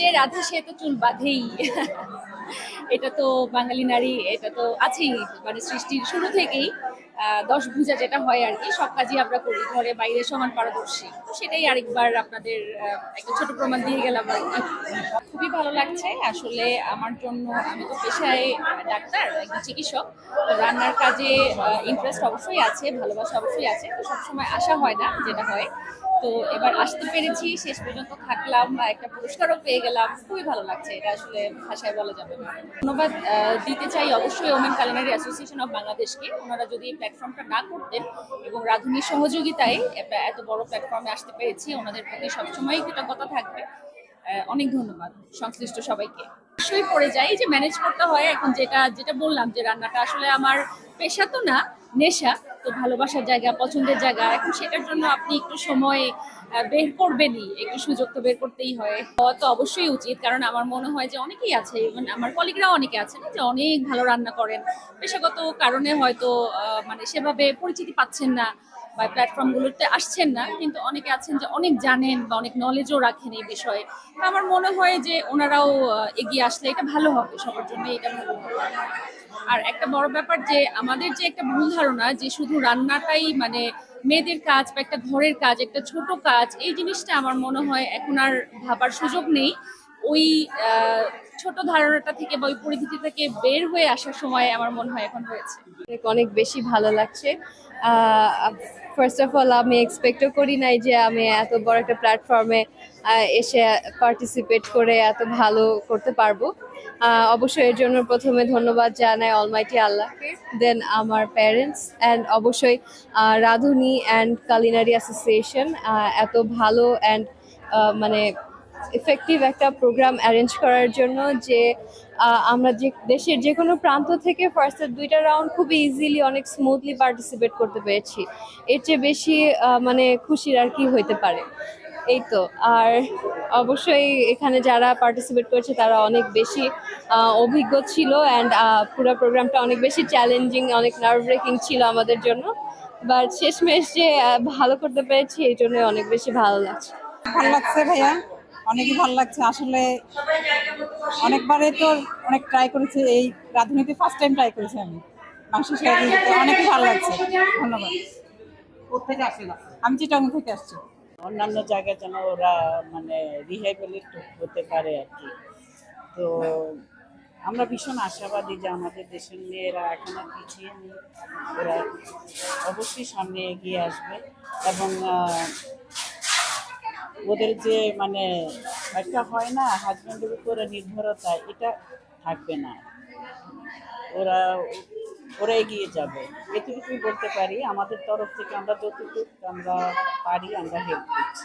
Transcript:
যে রাধে সে তো চুল বাঁধেই। এটা তো বাঙালি নারী, এটা তো আছেই, মানে সৃষ্টির শুরু থেকেই। 10 ভুজা যেটা হয় আর কি, সব কাজই আমরা করি, ঘরে বাইরে সমান পারদর্শী। তো সেটাই আরেকবার আপনাদের একটা ছোট প্রমাণ দিয়ে গেলাম আর কি। খুবই ভালো লাগছে আসলে আমার জন্য। আমি তো পেশায় ডাক্তার, একজন চিকিৎসক। তো রান্নার কাজে ইন্টারেস্ট অবশ্যই আছে, ভালোবাসা অবশ্যই আছে, তো সবসময় আসা হয় না যেটা হয়। তো এবার আসতে পেরেছি, শেষ পর্যন্ত থাকলাম, একটা পুরস্কারও পেয়ে গেলাম, খুবই ভালো লাগছে। এটা আসলে ভাষায় বলা যাবে না। ধন্যবাদ দিতে চাই অবশ্যই ওমেন কালিনারি অ্যাসোসিয়েশন অফ বাংলাদেশকে। ওনারা যদি এই প্ল্যাটফর্মটা না করতেন এবং রাধুনির সহযোগিতায় এত বড় প্ল্যাটফর্মে আসতে পেরেছি, ওনাদের প্রতি সবসময়ই কৃতজ্ঞতা থাকবে। অনেক ধন্যবাদ সংশ্লিষ্ট সবাইকে। অবশ্যই পড়ে যাই যে ম্যানেজ করতে হয়। এখন যেটা যেটা বললাম যে রান্নাটা আসলে আমার পেশা তো না, নেশা। তো ভালোবাসার জায়গা, পছন্দের জায়গা, এখন সেটার জন্য আপনি একটু সময় বের করবেনই, একটু সুযোগ তো বের করতেই হয়। হওয়া তো অবশ্যই উচিত, কারণ আমার মনে হয় যে অনেকেই আছে, মানে আমার কলিগরাও অনেকে আছে না, যে অনেক ভালো রান্না করেন, পেশাগত কারণে হয়তো মানে সেভাবে পরিচিতি পাচ্ছেন না বা প্ল্যাটফর্মগুলোতে আসছেন না, কিন্তু অনেকে আছেন যে অনেক জানেন বা অনেক নলেজও রাখেন এই বিষয়ে। তো আমার মনে হয় যে ওনারাও এগিয়ে আসলে এটা ভালো হবে, সবার জন্য এটা ভালো হবে। আর একটা বড় ব্যাপার যে আমাদের যে একটা ভুল ধারণা যে শুধু রান্নাটাই মানে মেয়েদের কাজ বা একটা ঘরের কাজ, একটা ছোট কাজ, এই জিনিসটা আমার মনে হয় এখন আর ভাবার সুযোগ নেই। ওই আহ, ছোট ধারণাটা থেকে বা ওই পরিধিটি থেকে বের হয়ে আসার সময় আমার মনে হয় এখন হয়েছে। অনেক বেশি ভালো লাগছে। ফার্স্ট অফ অল আমি এক্সপেক্টও করি নাই যে আমি এত বড় একটা প্ল্যাটফর্মে এসে পার্টিসিপেট করে এত ভালো করতে পারবো। অবশ্যই এর জন্য প্রথমে ধন্যবাদ জানাই অলমাইটি আল্লাহকে, দেন আমার প্যারেন্টস অ্যান্ড অবশ্যই রাধুনি অ্যান্ড কালিনারি অ্যাসোসিয়েশন এত ভালো অ্যান্ড মানে ইফেক্টিভ একটা প্রোগ্রাম অ্যারেঞ্জ করার জন্য, যে আমরা যে দেশের যে কোনো প্রান্ত থেকে ফার্স্টের 2টা রাউন্ড খুবই ইজিলি অনেক স্মুথলি পার্টিসিপেট করতে পেরেছি। এর চেয়ে বেশি মানে খুশির আর কি হইতে পারে। এই তো। আর অবশ্যই এখানে যারা পার্টিসিপেট করেছে তারা অনেক বেশি অভিজ্ঞ ছিল অ্যান্ড পুরো প্রোগ্রামটা অনেক বেশি চ্যালেঞ্জিং, অনেক নার্ভ ব্রেকিং ছিল আমাদের জন্য। বাট শেষমেশ যে ভালো করতে পেরেছি এই জন্য অনেক বেশি ভালো লাগছে। ভালো লাগছে ভাইয়া, অনেকই ভালো লাগছে আসলে। অনেকবারে তো অনেক ট্রাই করেছি, এই রাঁধুনিতে ফার্স্ট টাইম ট্রাই করেছি আমি মাংস শিকারি, অনেকই ভালো লাগছে। ধন্যবাদ। কোথেকে আসছেন? আমি চিটাগং থেকে আসছি। অন্যান্য জায়গায় যেন ওরা মানে রিহ্যাবিলিট হতে পারে আর কি। তো আমরা ভীষণ আশাবাদী যে আমাদের দেশের মেয়েরা এখন আর পিছিয়ে নেই, ওরা অবশ্যই সামনে এগিয়ে আসবে এবং ওদের যে মানে একটা হয় না হাজব্যান্ডের উপরে নির্ভরতা, এটা থাকবে না। ওরা ওরা এগিয়ে যাবে, এটুকুই বলতে পারি। আমাদের তরফ থেকে আমরা যতটুকু আমরা পারি আমরা হেল্প করছি।